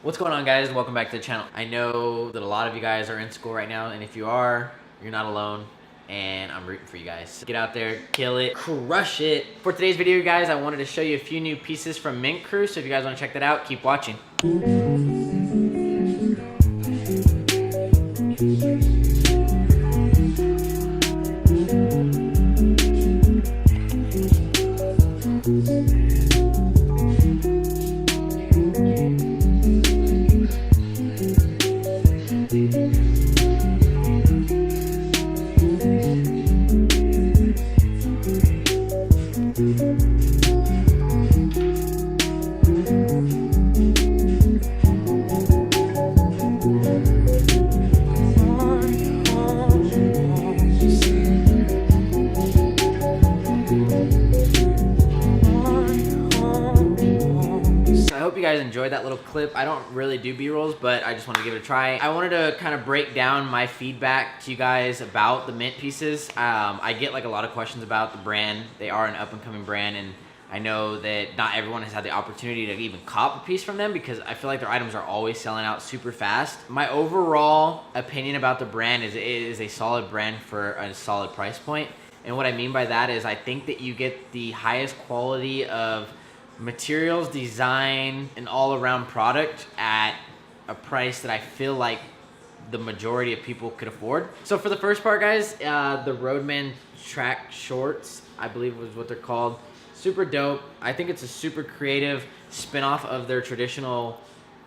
What's going on, guys? Welcome back to the channel. I know that a lot of you guys are in school right now, and if you are, you're not alone, and I'm rooting for you guys. Get out there, kill it, crush it. For today's video, guys, I wanted to show you a few new pieces from Mint Crew, so if you guys want to check that out, keep watching. I hope you guys enjoyed that little clip. I don't really do B-rolls, but I just wanted to give it a try. I wanted to kind of break down my feedback to you guys about the Mint pieces. I get like a lot of questions about the brand. They are an up-and-coming brand, and I know that not everyone has had the opportunity to even cop a piece from them because I feel like their items are always selling out super fast. My overall opinion about the brand is it is a solid brand for a solid price point. And what I mean by that is I think that you get the highest quality of materials, design, and all-around product at a price that I feel like the majority of people could afford. So for the first part, guys, the Roadman track shorts, I believe was what they're called. Super dope. I think it's a super creative spin-off of their traditional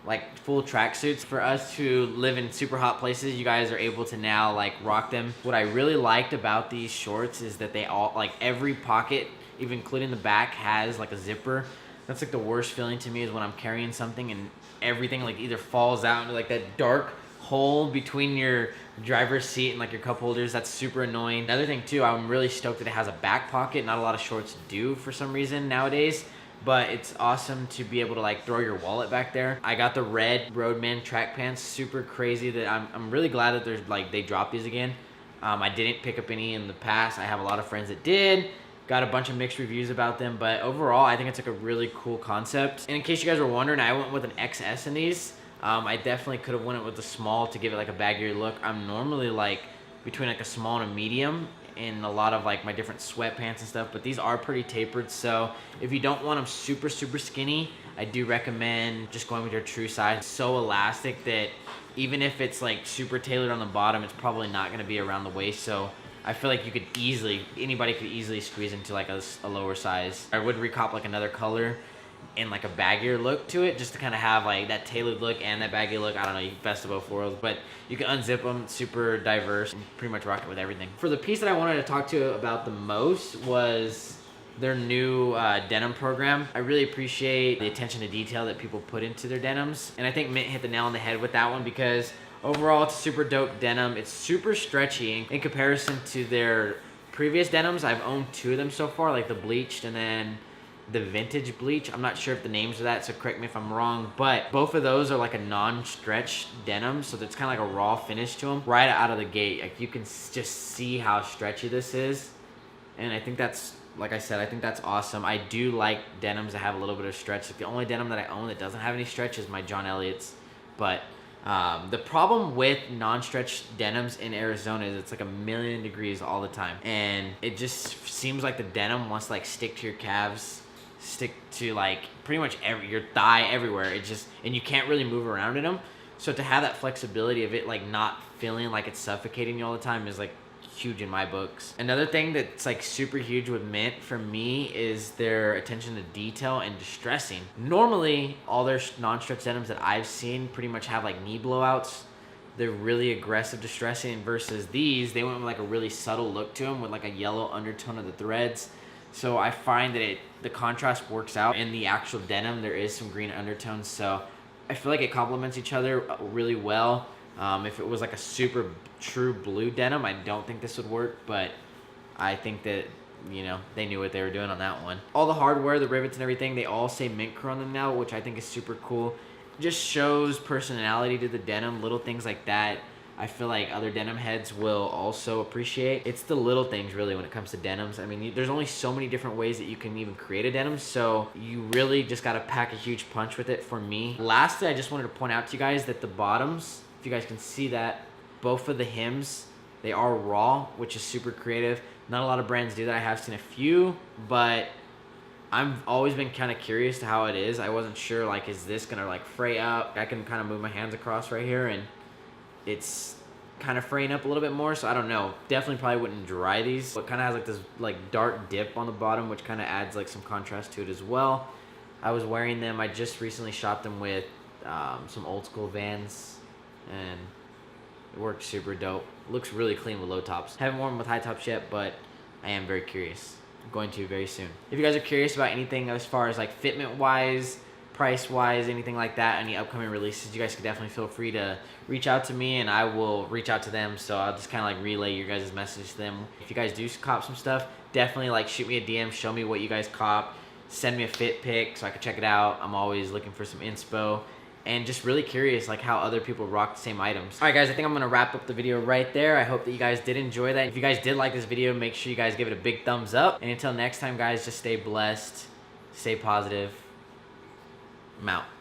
like full tracksuits. For us who live in super hot places, you guys are able to now like rock them. What I really liked about these shorts is that they all, like every pocket, even including the back, has like a zipper. That's like the worst feeling to me is when I'm carrying something and everything like either falls out into like that dark hole between your driver's seat and like your cup holders. That's super annoying. Another thing too, I'm really stoked that it has a back pocket. Not a lot of shorts do for some reason nowadays, but it's awesome to be able to like throw your wallet back there. I got the red Roadman track pants. Super crazy that I'm really glad that there's like they dropped these again. I didn't pick up any in the past. I have a lot of friends that did. Got a bunch of mixed reviews about them, but overall, I think it's like a really cool concept. And in case you guys were wondering, I went with an XS in these. I definitely could have went with a small to give it like a baggier look. I'm normally like between like a small and a medium in a lot of like my different sweatpants and stuff, but these are pretty tapered. So if you don't want them super, super skinny, I do recommend just going with your true size. It's so elastic that even if it's like super tailored on the bottom, it's probably not gonna be around the waist. So I feel like you could easily, anybody could easily squeeze into like a lower size. I would recop like another color and like a baggier look to it just to kind of have like that tailored look and that baggy look. I don't know, you best of both worlds, but you can unzip them, super diverse, and pretty much rock it with everything. For the piece that I wanted to talk to you about the most was their new denim program. I really appreciate the attention to detail that people put into their denims, and I think Mint hit the nail on the head with that one because overall, it's super dope denim. It's super stretchy in comparison to their previous denims. I've owned two of them so far, like the bleached and then the vintage bleach. I'm not sure if the names are that, so correct me if I'm wrong, but both of those are like a non-stretch denim, so it's kind of like a raw finish to them right out of the gate. Like you can just see how stretchy this is, and I think that's, like I said, I think that's awesome. I do like denims that have a little bit of stretch. Like the only denim that I own that doesn't have any stretch is my John Elliott's, but the problem with non-stretch denims in Arizona is it's like 1,000,000 degrees all the time, and it just seems like the denim wants to like stick to your calves, stick to like pretty much your thigh, everywhere. It just, and you can't really move around in them. So to have that flexibility of it like not feeling like it's suffocating you all the time is like huge in my books. Another thing that's like super huge with Mint for me is their attention to detail and distressing. Normally, all their non-stretch denims that I've seen pretty much have like knee blowouts. They're really aggressive distressing versus these, they went with like a really subtle look to them with like a yellow undertone of the threads. So I find that the contrast works out. In the actual denim, there is some green undertones, so I feel like it complements each other really well. If it was like a super true blue denim, I don't think this would work, but I think that, you know, they knew what they were doing on that one. All the hardware, the rivets and everything, they all say Mint Crew on them now, which I think is super cool. Just shows personality to the denim, little things like that. I feel like other denim heads will also appreciate. It's the little things really when it comes to denims. I mean, there's only so many different ways that you can even create a denim, so you really just gotta pack a huge punch with it for me. Lastly, I just wanted to point out to you guys that the bottoms, if you guys can see that, both of the hems, they are raw, which is super creative. Not a lot of brands do that. I have seen a few, but I've always been kind of curious to how it is. I wasn't sure, like, is this gonna like fray up? I can kind of move my hands across right here and it's kind of fraying up a little bit more, so I don't know. Definitely probably wouldn't dry these. It kind of has like this like dark dip on the bottom, which kind of adds like some contrast to it as well. I was wearing them. I just recently shot them with some old school Vans, and it worked super dope. Looks really clean with low tops. Haven't worn them with high tops yet, but I am very curious. I'm going to very soon. If you guys are curious about anything as far as like fitment wise, price wise, anything like that, any upcoming releases, you guys can definitely feel free to reach out to me and I will reach out to them. So I'll just kind of like relay your guys' message to them. If you guys do cop some stuff, definitely like shoot me a DM, show me what you guys cop, send me a fit pic so I can check it out. I'm always looking for some inspo and just really curious like how other people rock the same items. All right guys, I think I'm gonna wrap up the video right there. I hope that you guys did enjoy that. If you guys did like this video, make sure you guys give it a big thumbs up. And until next time guys, just stay blessed, stay positive. I'm out.